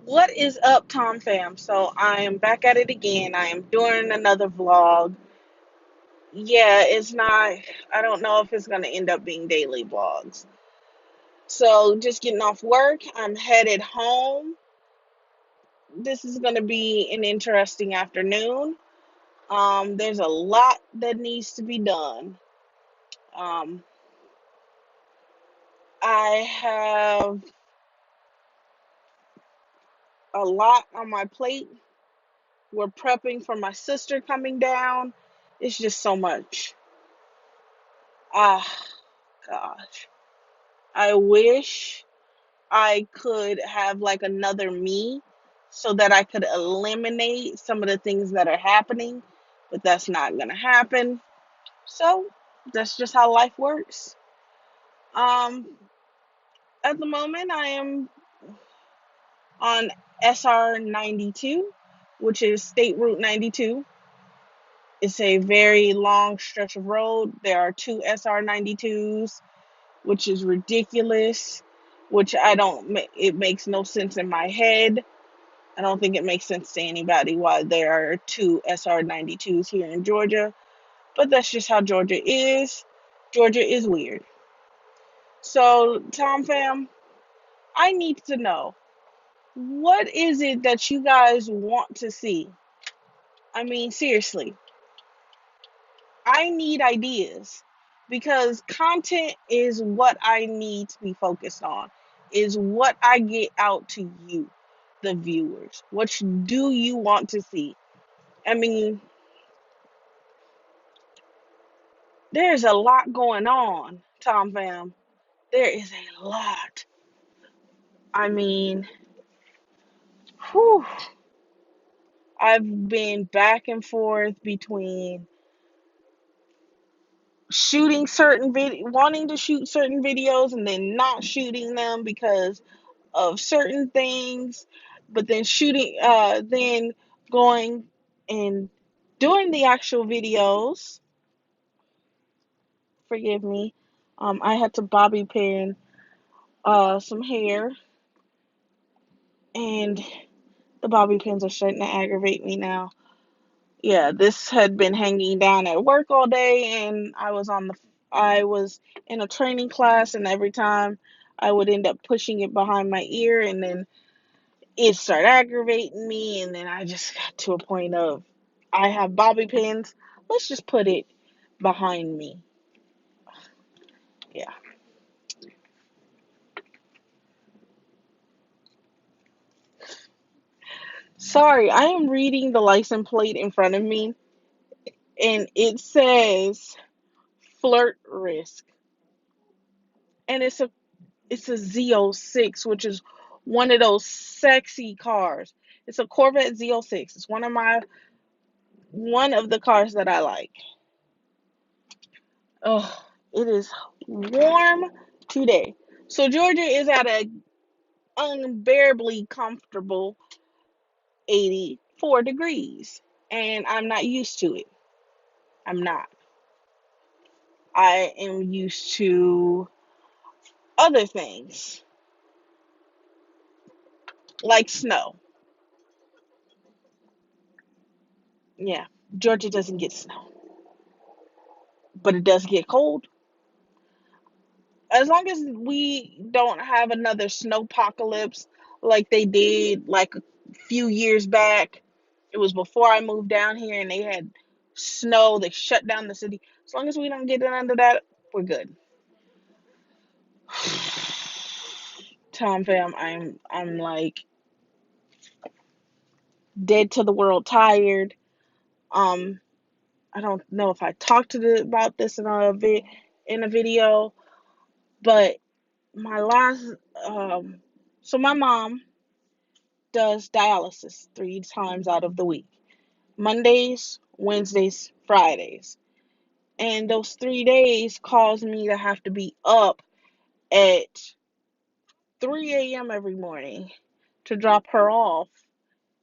What is up, Tom fam? So I am back at it again. I am doing another vlog. Yeah, it's not, I don't know if it's going to end up being daily vlogs. So just getting off work, I'm headed home. This is going to be an interesting afternoon. There's a lot that needs to be done. Um, I have a lot on my plate. We're prepping for my sister coming down. It's just so much. Ah, gosh. I wish I could have like another me so that I could eliminate some of the things that are happening, but that's not going to happen. So that's just how life works. Um, at the moment, I am on SR 92, which is State Route 92. It's a very long stretch of road. There are two SR 92s, which is ridiculous, which I don't, it makes no sense in my head. I don't think it makes sense to anybody why there are two SR 92s here in Georgia, but that's just how Georgia is. Georgia is weird. So, Tom fam, I need to know, what is it that you guys want to see? I mean, seriously, I need ideas because content is what I need to be focused on, is what I get out to you, the viewers. What do you want to see? I mean, there's a lot going on, Tom fam. There is a lot. I mean, whew, I've been back and forth between shooting wanting to shoot certain videos and then not shooting them because of certain things, but then then going and doing the actual videos. Forgive me. I had to bobby pin some hair, and the bobby pins are starting to aggravate me now. Yeah, this had been hanging down at work all day, and I was in a training class, and every time I would end up pushing it behind my ear, and then it started aggravating me, and then I just got to a point of, I have bobby pins. Let's just put it behind me. Yeah. Sorry, I am reading the license plate in front of me, and it says flirt risk, and it's a Z06, which is one of those sexy cars. It's a Corvette Z06. It's one of the cars that I like. Oh, it is warm today. So Georgia is at a unbearably comfortable 84 degrees, and I'm not used to it. I'm not. I am used to other things like snow. Yeah, Georgia doesn't get snow, but it does get cold. As long as we don't have another snowpocalypse like they did like a few years back. It was before I moved down here and they had snow, they shut down the city. As long as we don't get under that, we're good. Tom fam, I'm like dead to the world tired. Um I don't know if I talked about this in a video, but my last um so my mom does dialysis 3 times out of the week. Mondays, Wednesdays, Fridays. And those 3 days cause me to have to be up at 3 a.m. every morning to drop her off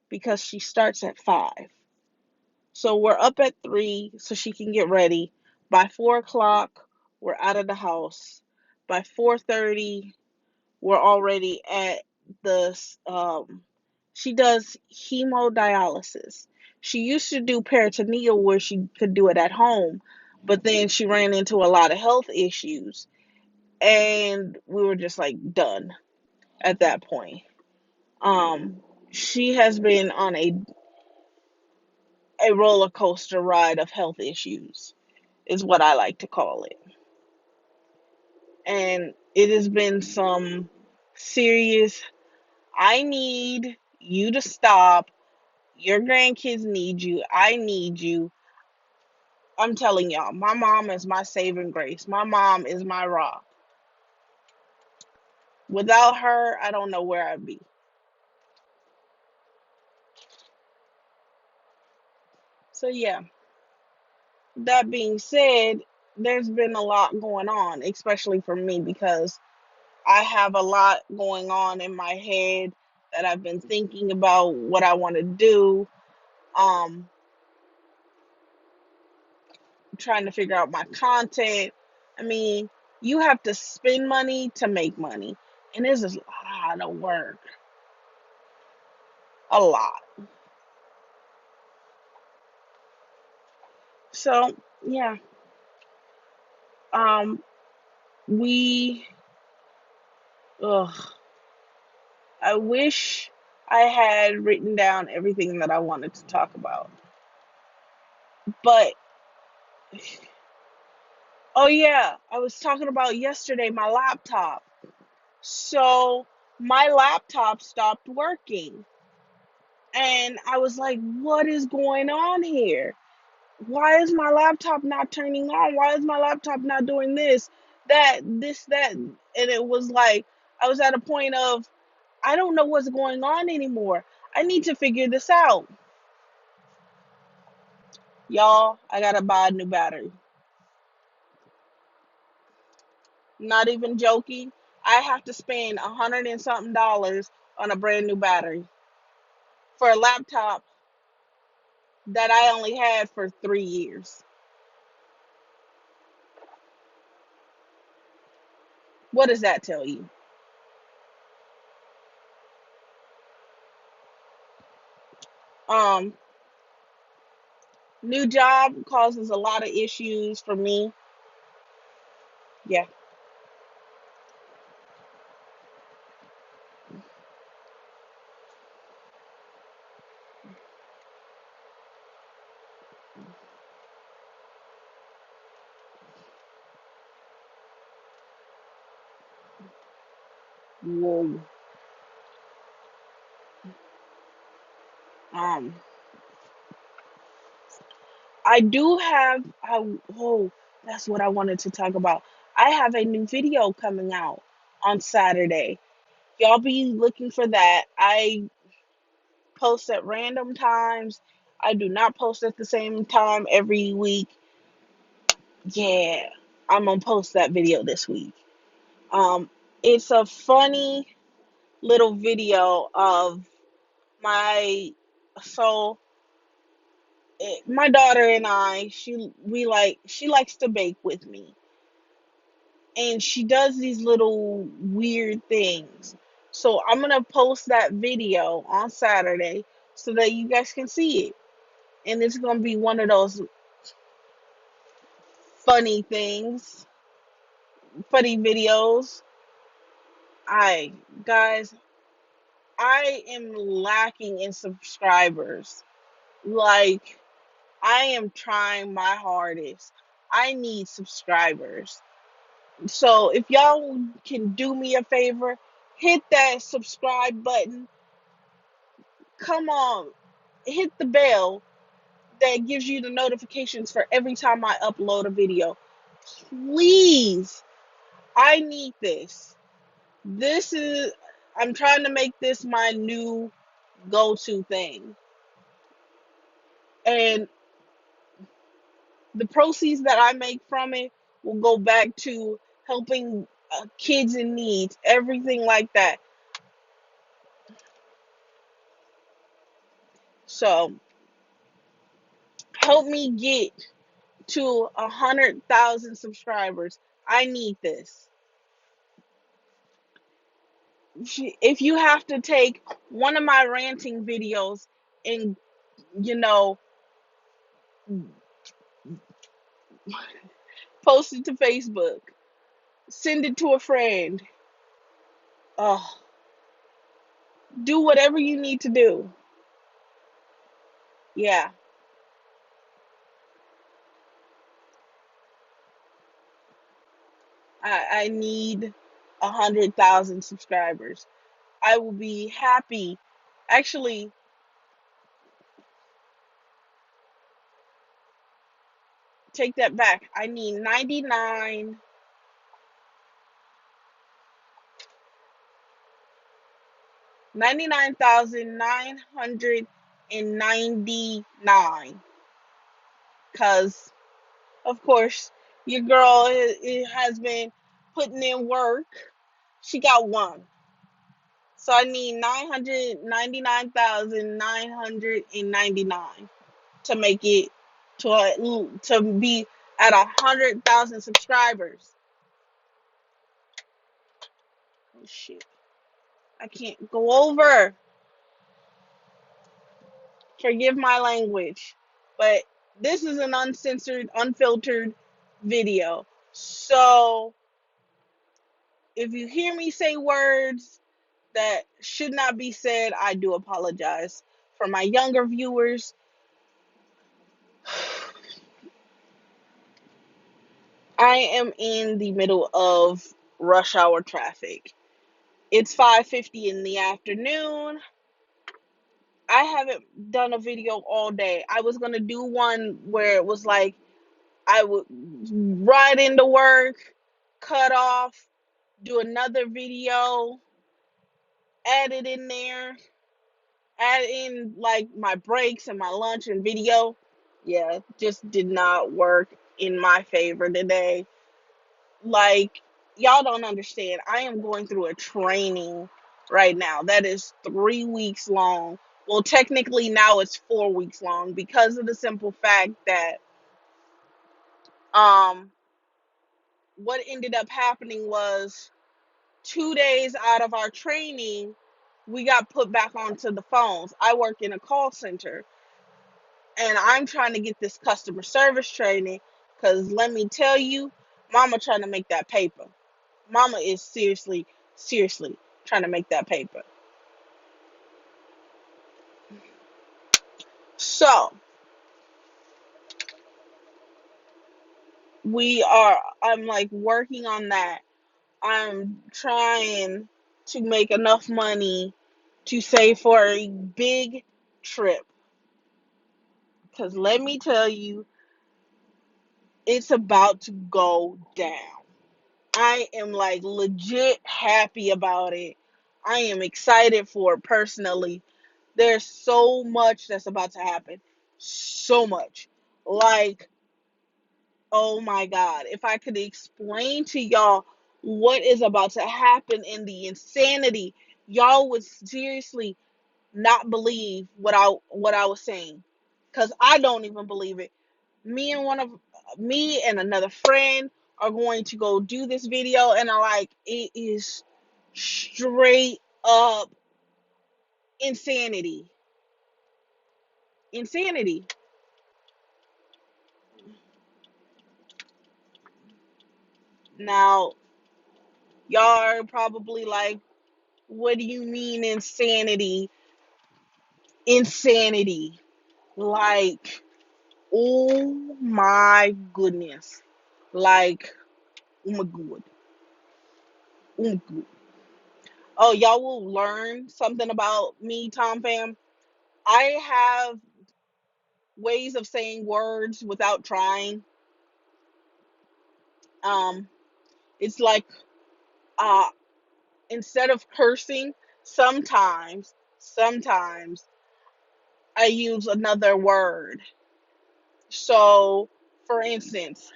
because she starts at 5. So we're up at 3 so she can get ready. By 4 o'clock, we're out of the house. By 4:30, we're already at the She does hemodialysis. She used to do peritoneal where she could do it at home, but then she ran into a lot of health issues, and we were just like done at that point. Um, she has been on a roller coaster ride of health issues, is what I like to call it. And it has been some serious, I need you to stop. Your grandkids need you. I need you. I'm telling y'all, my mom is my saving grace. My mom is my rock. Without her, I don't know where I'd be. So, yeah, that being said, there's been a lot going on, especially for me, because I have a lot going on in my head that I've been thinking about what I want to do. Um, Trying to figure out my content. I mean, you have to spend money to make money, and this is a lot of work. A lot. So, yeah. Um, we. Ugh. I wish I had written down everything that I wanted to talk about, but oh yeah, I was talking about yesterday my laptop. So my laptop stopped working. And I was like, what is going on here? Why is my laptop not turning on? Why is my laptop not doing this, that, this, that? And it was like, I was at a point of, I don't know what's going on anymore. I need to figure this out. Y'all, I gotta buy a new battery. Not even joking. I have to spend $100 and something on a brand new battery for a laptop that I only had for 3 years. What does that tell you? Um, New job causes a lot of issues for me. Yeah. Whoa. Um, I do have. Oh, that's what I wanted to talk about. I have a new video coming out on Saturday. Y'all be looking for that. I post at random times. I do not post at the same time every week. Yeah, I'm gonna post that video this week. Um, it's a funny little video of my so my daughter and I, she likes to bake with me, and she does these little weird things. So I'm gonna post that video on Saturday so that you guys can see it, and it's gonna be one of those funny things, funny videos. I Guys, I am lacking in subscribers. Like, I am trying my hardest. I need subscribers. So if y'all can do me a favor, hit that subscribe button. Come on, hit the bell that gives you the notifications for every time I upload a video. Please, I need this. This is, I'm trying to make this my new go to thing. And the proceeds that I make from it will go back to helping kids in need, everything like that. So help me get to 100,000 subscribers. I need this. if you have to take one of my ranting videos and, you know, post it to Facebook, send it to a friend, oh, do whatever you need to do. Yeah, I need 100,000 subscribers. I will be happy. Actually, take that back. I need 99,999. Because, of course, your girl has been putting in work. She got one. So I need 999,999 to make it to be at 100,000 subscribers. Oh shit! I can't go over. Forgive my language, but this is an uncensored, unfiltered video. So if you hear me say words that should not be said, I do apologize. For my younger viewers, I am in the middle of rush hour traffic. It's 5:50 in the afternoon. I haven't done a video all day. I was going to do one where it was like I would ride into work, cut off, do another video, add it in there, add in like my breaks and my lunch and video. Yeah, just did not work in my favor today. Like, y'all don't understand. I am going through a training right now that is 3 weeks long. Well, technically now it's 4 weeks long because of the simple fact that um what ended up happening was 2 days out of our training, we got put back onto the phones. I work in a call center and I'm trying to get this customer service training because let me tell you, mama trying to make that paper. Mama is seriously, seriously trying to make that paper. So I'm like working on that. I'm trying to make enough money to save for a big trip. Because let me tell you, it's about to go down. I am like legit happy about it. I am excited for it personally. There's so much that's about to happen. So much. Like, oh my God. If I could explain to y'all what is about to happen in the insanity, y'all would seriously not believe what I was saying. Cause I don't even believe it. Me and another friend are going to go do this video and I like it is straight up insanity. Insanity. Now, y'all are probably like, what do you mean insanity? Insanity. Like, oh my goodness. Like, oh my god. Oh my god. Oh, y'all will learn something about me, Tom Fam. I have ways of saying words without trying. Um, it's like uh, instead of cursing, sometimes I use another word. So, for instance,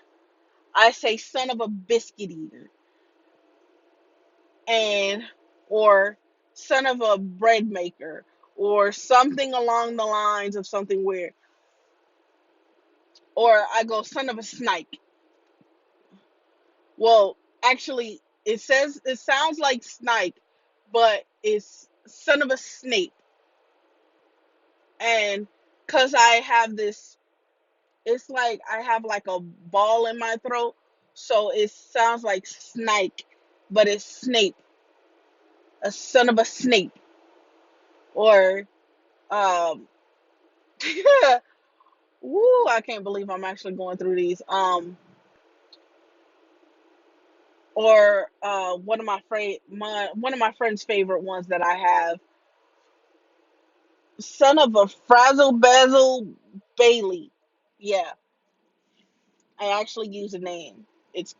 I say son of a biscuit eater and or son of a bread maker or something along the lines of something weird. Or I go son of a snake. Well, actually it sounds like snake, but it's son of a Snape. And because I have this, it's like I have like a ball in my throat, so it sounds like snake, but it's Snape, a son of a Snape, or um, woo! I can't believe I'm actually going through these. Or one of my friends' favorite ones that I have, son of a Frazzle Basil Bailey. Yeah, I actually use a name. It's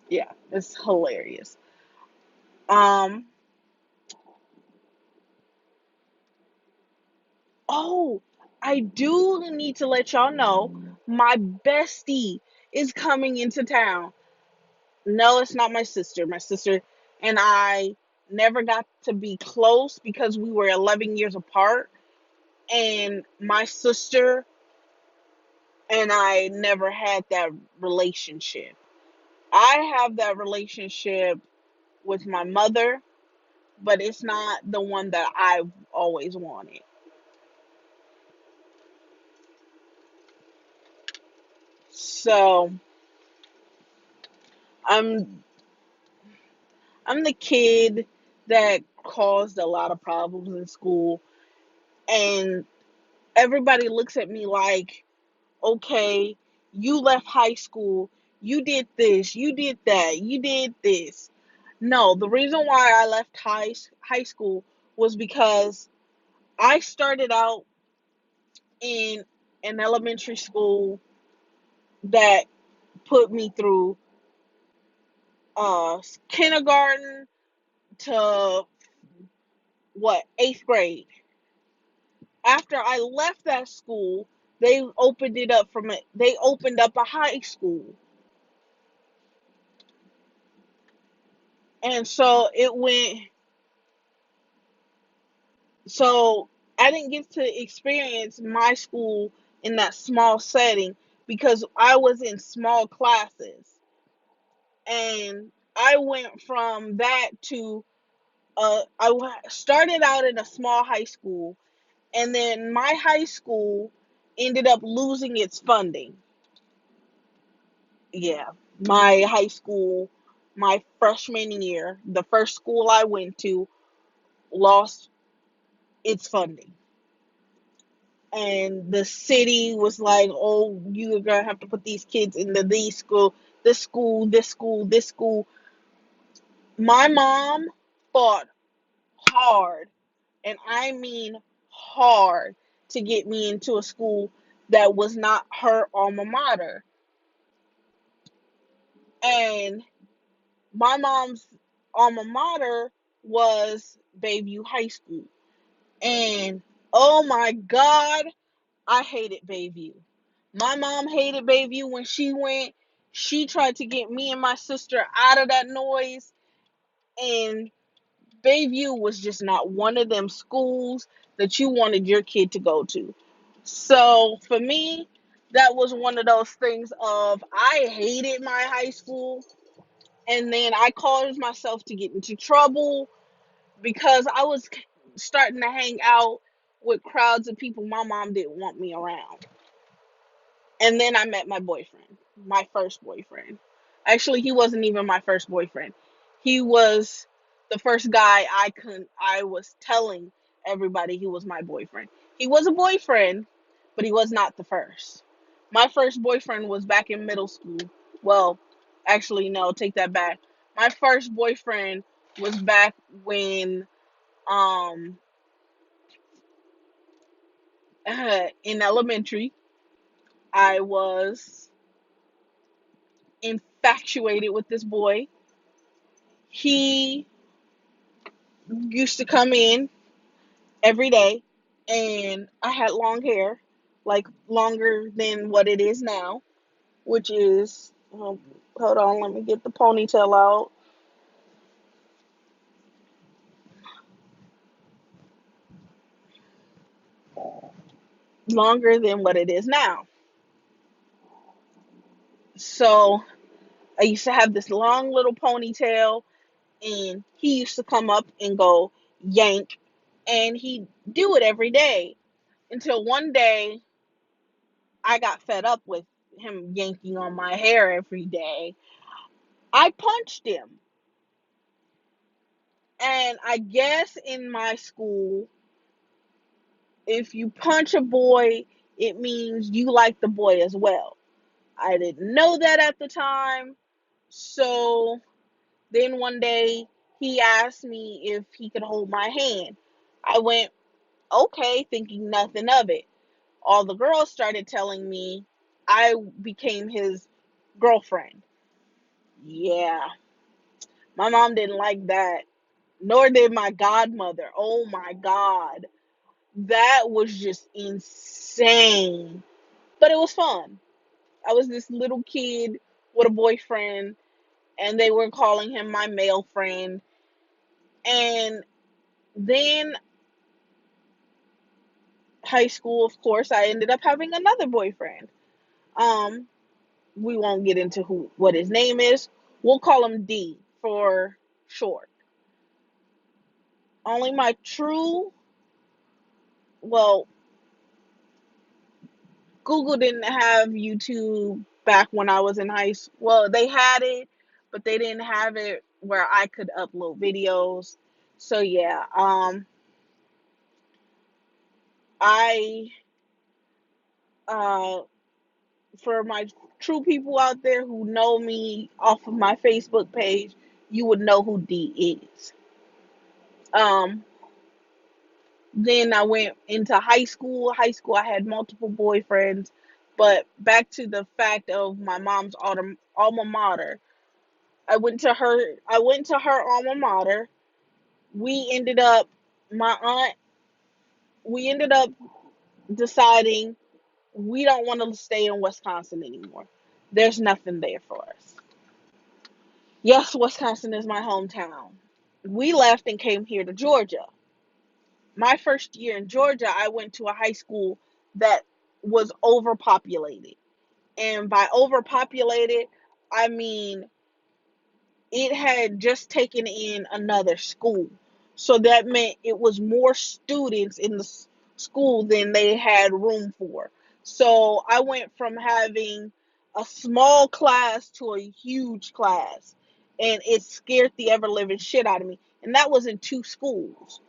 yeah, it's hilarious. Um. Oh, I do need to let y'all know my bestie is coming into town. No, it's not my sister. My sister and I never got to be close because we were 11 years apart, and my sister and I never had that relationship. I have that relationship with my mother, but it's not the one that I've always wanted. So I'm I'm the kid that caused a lot of problems in school, and everybody looks at me like, okay, you left high school, you did this, you did that, you did this. No, the reason why I left high school was because I started out in an elementary school that put me through kindergarten to what, 8th grade. After I left that school, they opened up a high school. And so I didn't get to experience my school in that small setting because I was in small classes. And I went from that to started out in a small high school, and then my high school ended up losing its funding. Yeah, my high school, my freshman year, the first school I went to, lost its funding. And the city was like, oh, you're going to have to put these kids into these school, this school, this school, this school. My mom fought hard, and I mean hard, to get me into a school that was not her alma mater. And my mom's alma mater was Bayview High School. And oh my God, I hated Bayview. My mom hated Bayview when she went. She tried to get me and my sister out of that noise. And Bayview was just not one of them schools that you wanted your kid to go to. So for me, that was one of those things of I hated my high school, and then I caused myself to get into trouble because I was starting to hang out with crowds of people my mom didn't want me around. And then I met my boyfriend, my first boyfriend. Actually, he wasn't even my first boyfriend. He was the first guy I was telling everybody he was my boyfriend. He was a boyfriend, but he was not the first. My first boyfriend was back in middle school. Well, actually no, take that back. My first boyfriend was back when um in elementary. I was infatuated with this boy. He used to come in every day, and I had long hair, like longer than what it is now, which is, hold on, let me get the ponytail out. Longer than what it is now. So I used to have this long little ponytail, and he used to come up and go yank, and he'd do it every day until one day I got fed up with him yanking on my hair every day. I punched him. And I guess in my school, if you punch a boy, it means you like the boy as well. I didn't know that at the time. So then one day he asked me if he could hold my hand. I went, okay, thinking nothing of it. All the girls started telling me I became his girlfriend. Yeah, my mom didn't like that, nor did my godmother. Oh my God. That was just insane. But it was fun. I was this little kid with a boyfriend, and they were calling him my male friend. And then high school, of course, I ended up having another boyfriend. Um, we won't get into what his name is. We'll call him D for short. Only my true, well, Google didn't have YouTube back when I was in high school. Well, they had it, but they didn't have it where I could upload videos. So yeah, I uh for my true people out there who know me off of my Facebook page, you would know who D is. Um then I went into high school. High school I had multiple boyfriends, but back to the fact of my mom's alma mater. I went to her alma mater. We ended up my aunt we ended up deciding we don't want to stay in Wisconsin anymore. There's nothing there for us. Yes, Wisconsin is my hometown. We left and came here to Georgia. My first year in Georgia, I went to a high school that was overpopulated. And by overpopulated, I mean it had just taken in another school. So that meant it was more students in the school than they had room for. So I went from having a small class to a huge class. And it scared the ever living shit out of me. And that was in two schools.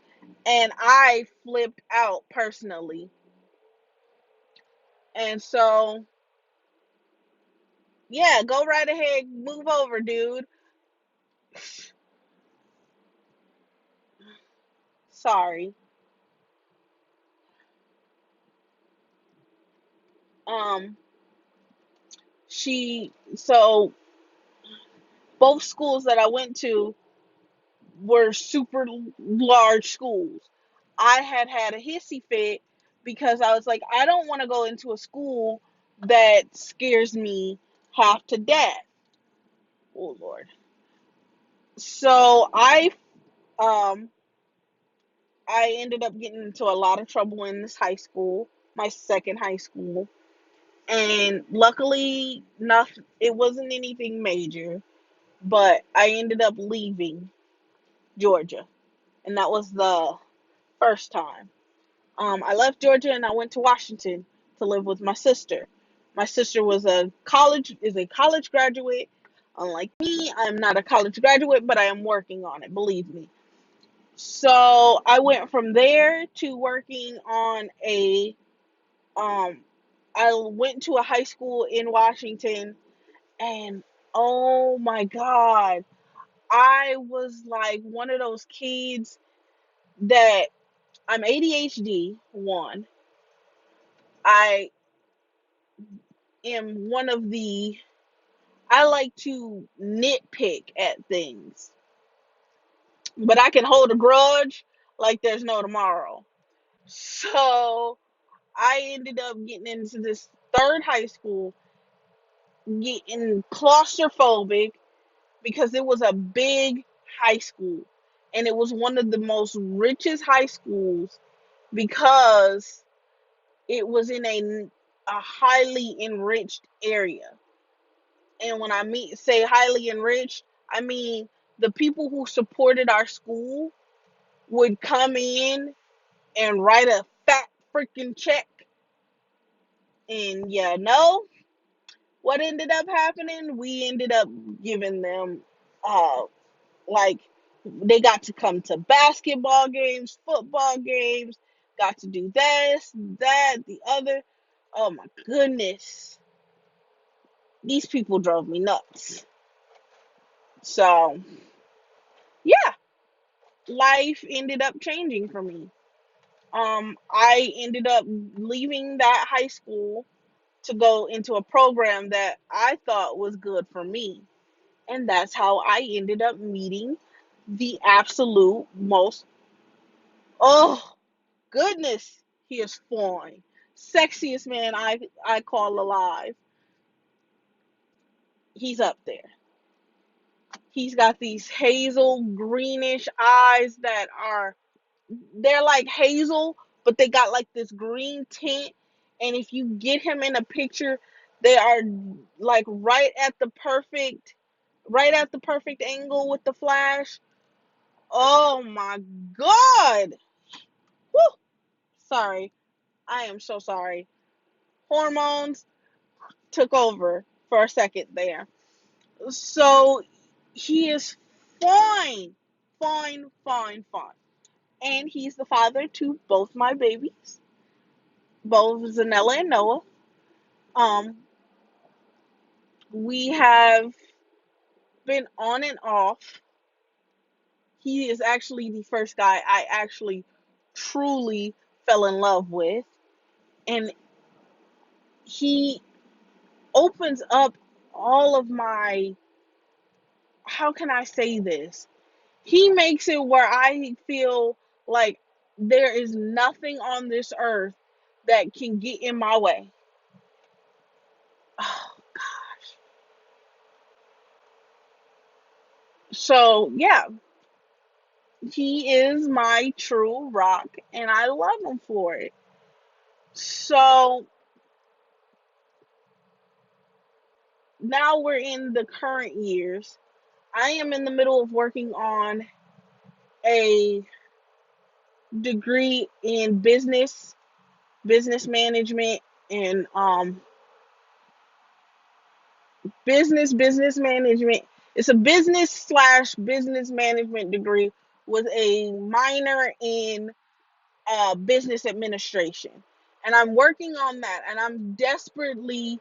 And I flipped out personally. And so, yeah, go right ahead, move over, dude. Sorry. Um, so both schools that I went to were super large schools. I had had a hissy fit because I was like, I don't want to go into a school that scares me half to death. Oh Lord. So um I ended up getting into a lot of trouble in this high school, my second high school. And luckily nothing, it wasn't anything major, but I ended up leaving Georgia. And that was the first time. I left Georgia and I went to Washington to live with my sister. My sister is a college graduate. Unlike me, I'm not a college graduate, but I am working on it, believe me. So I went from there to working on um I went to a high school in Washington, and oh my God, I was like one of those kids that I'm ADHD, one. I am one of the, I like to nitpick at things, but I can hold a grudge like there's no tomorrow. So I ended up getting into this third high school, getting claustrophobic because it was a big high school, and it was one of the most richest high schools because it was in a highly enriched area. And when I say highly enriched, I mean the people who supported our school would come in and write a fat freaking check. And yeah, no, what ended up happening? We ended up giving them, uh, like, they got to come to basketball games, football games, got to do this, that, the other. Oh my goodness. These people drove me nuts. So, yeah, life ended up changing for me. I ended up leaving that high school to go into a program that I thought was good for me. And that's how I ended up meeting the absolute most, oh goodness, he is fine. Sexiest man I call alive. He's up there. He's got these hazel greenish eyes that are, they're like hazel, but they got like this green tint. And if you get him in a picture, they are like right at the perfect angle with the flash. Oh my god. Woo! Sorry. I am so sorry. Hormones took over for a second there. So he is fine. Fine, fine, fine. And he's the father to both my babies, both Zanella and Noah. Um, we have been on and off. He is actually the first guy I actually truly fell in love with. And he opens up all of my, how can I say this? He makes it where I feel like there is nothing on this earth that can get in my way. Oh, gosh. So, yeah, he is my true rock, and I love him for it. So, now we're in the current years. I am in the middle of working on a degree in business management, and business management. It's a business slash business management degree with a minor in business administration. And I'm working on that, and I'm desperately,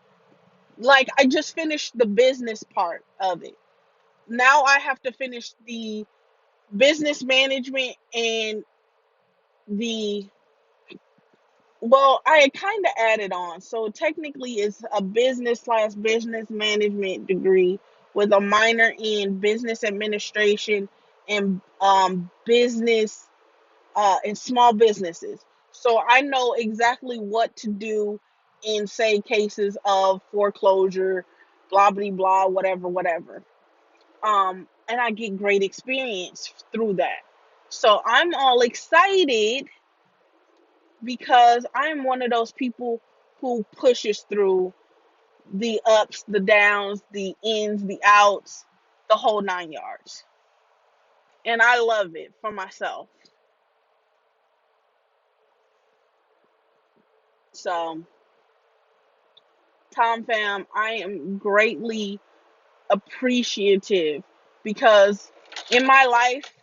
like, I just finished the business part of it. Now I have to finish the business management and the, well, I kind of added on. So technically, it's a business slash business management degree with a minor in business administration and business and small businesses. So I know exactly what to do in, say, cases of foreclosure, blah blah blah, whatever, whatever. And I get great experience through that. So I'm all excited because I'm one of those people who pushes through the ups, the downs, the ins, the outs, the whole 9 yards. And I love it for myself. So, Tom Fam, I am greatly appreciative because in my life,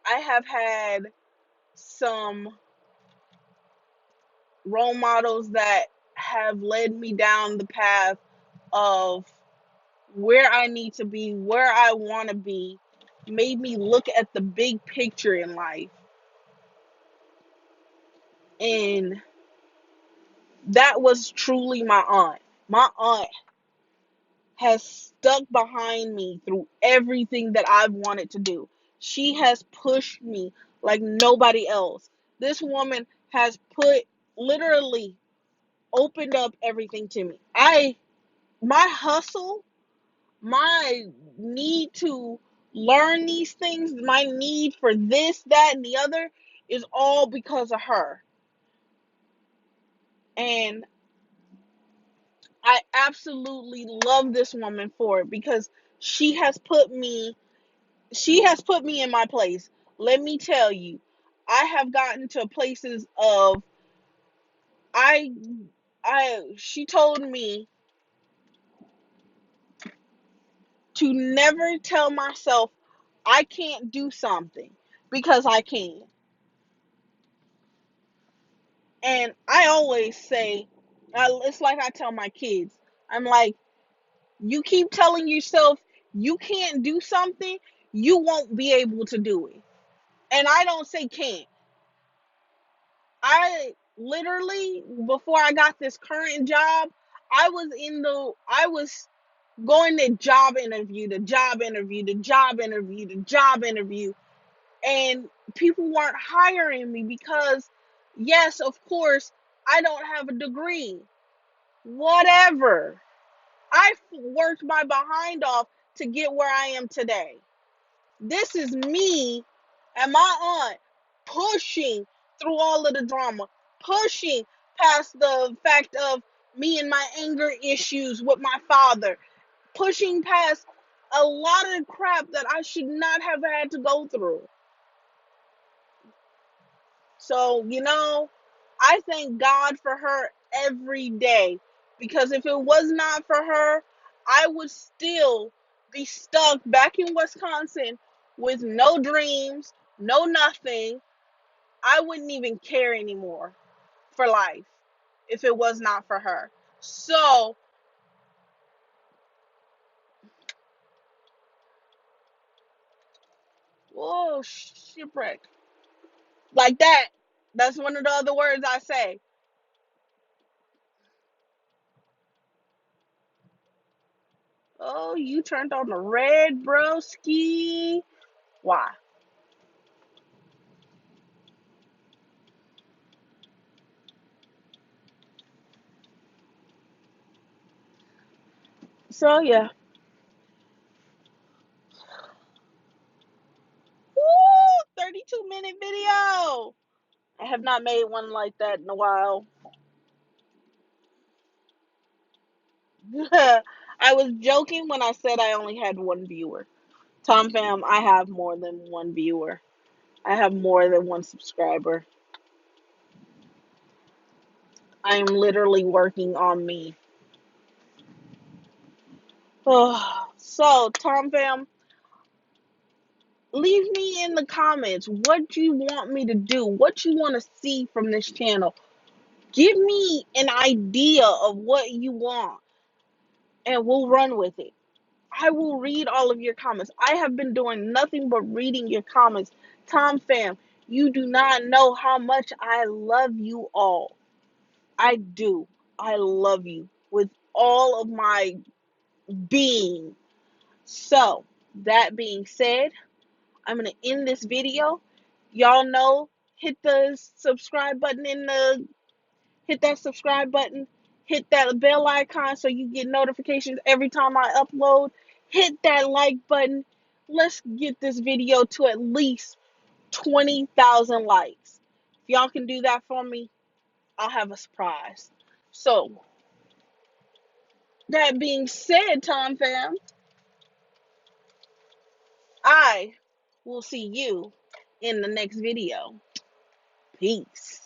I have had some role models that have led me down the path of where I need to be, where I want to be, made me look at the big picture in life. And that was truly my aunt. My aunt has stuck behind me through everything that I've wanted to do. She has pushed me like nobody else. This woman has put, literally opened up everything to me. My hustle, my need to learn these things, my need for this, that, and the other is all because of her. And I absolutely love this woman for it because she has put me in my place. Let me tell you, I have gotten to places of I she told me to never tell myself I can't do something, because I can. And I always say, it's like I tell my kids, I'm like, you keep telling yourself you can't do something, you won't be able to do it. And I don't say can't. I literally, before I got this current job, I was going to job interview, to job interview, to job interview, to job interview, and people weren't hiring me because, yes, of course, I don't have a degree. Whatever. I worked my behind off to get where I am today. This is me and my aunt pushing through all of the drama, pushing past the fact of me and my anger issues with my father, pushing past a lot of crap that I should not have had to go through. So, I thank God for her every day, because if it was not for her, I would still be stuck back in Wisconsin with no dreams, no nothing. I wouldn't even care anymore for life if it was not for her. So, whoa, shipwreck. Like that. That's one of the other words I say. Oh, you turned on the red, broski. Why? So, yeah. Woo! 32-minute video. I have not made one like that in a while. I was joking when I said I only had one viewer. Tom Fam, I have more than one viewer. I have more than one subscriber. I am literally working on me. Oh, so, Tom Fam, leave me in the comments what you want me to do, what you want to see from this channel. Give me an idea of what you want, and we'll run with it. I will read all of your comments. I have been doing nothing but reading your comments. Tom Fam, you do not know how much I love you all. I do. I love you with all of my being. So, that being said, I'm going to end this video. Y'all know, hit the subscribe button hit that subscribe button, hit that bell icon so you get notifications every time I upload. Hit that like button. Let's get this video to at least 20,000 likes. If y'all can do that for me, I'll have a surprise. So, that being said, Tom Fam, I will see you in the next video. Peace.